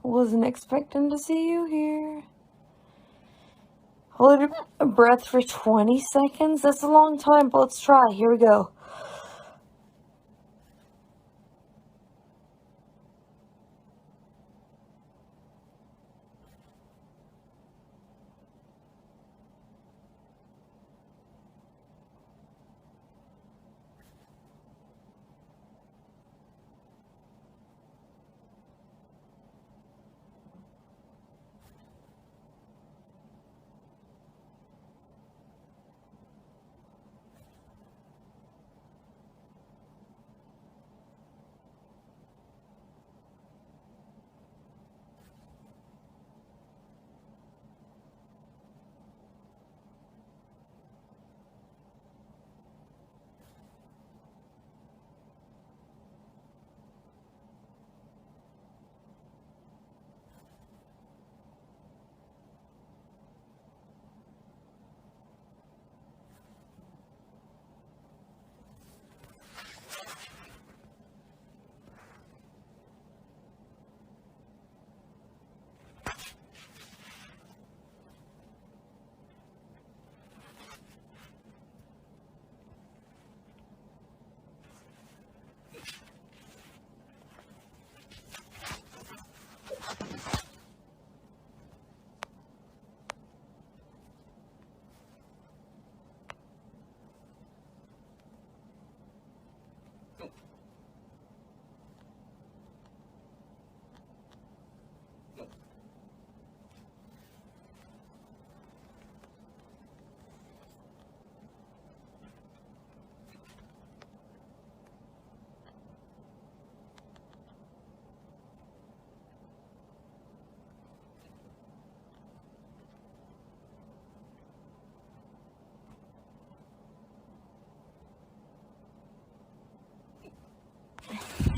Wasn't expecting to see you here. Hold your breath for 20 seconds. That's a long time, but let's try. Here we go.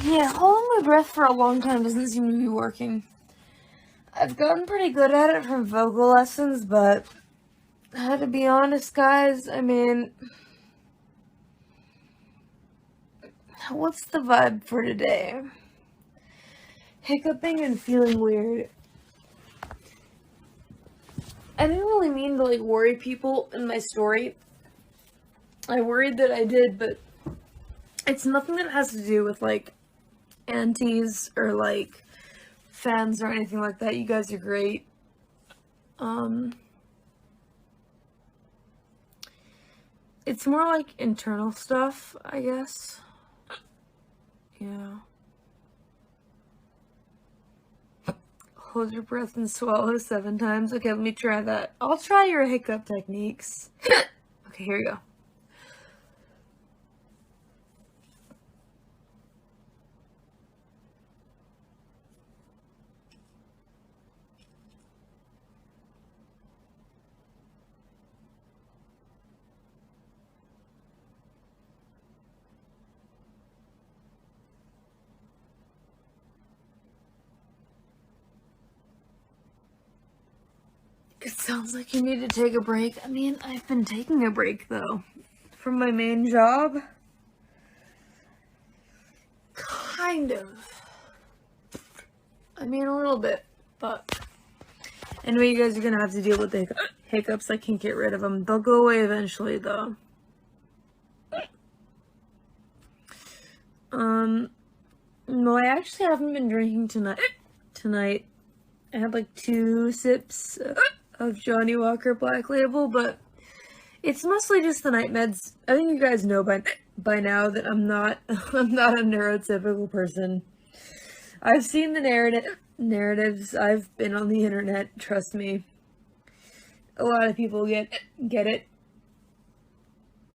Yeah, holding my breath for a long time doesn't seem to be working. I've gotten pretty good at it from vocal lessons, but I had to be honest, guys. I mean, what's the vibe for today? Hiccuping and feeling weird. I didn't really mean to, like, worry people in my story. I worried that I did, but it's nothing that has to do with, like, aunties or, like, fans or anything like that. You guys are great. It's more like internal stuff, I guess. Yeah. Hold your breath and swallow 7 times. Okay, let me try that. I'll try your hiccup techniques. Okay, here we go. It sounds like you need to take a break. I mean, I've been taking a break, though, from my main job. Kind of. I mean, a little bit, but anyway, you guys are gonna have to deal with the hiccups. I can't get rid of them. They'll go away eventually, though. No, I actually haven't been drinking tonight. I had like 2 sips of Johnny Walker Black Label, but it's mostly just the night meds. I think you guys know by now that I'm not a neurotypical person. I've seen the narratives. I've been on the internet. Trust me. A lot of people get it.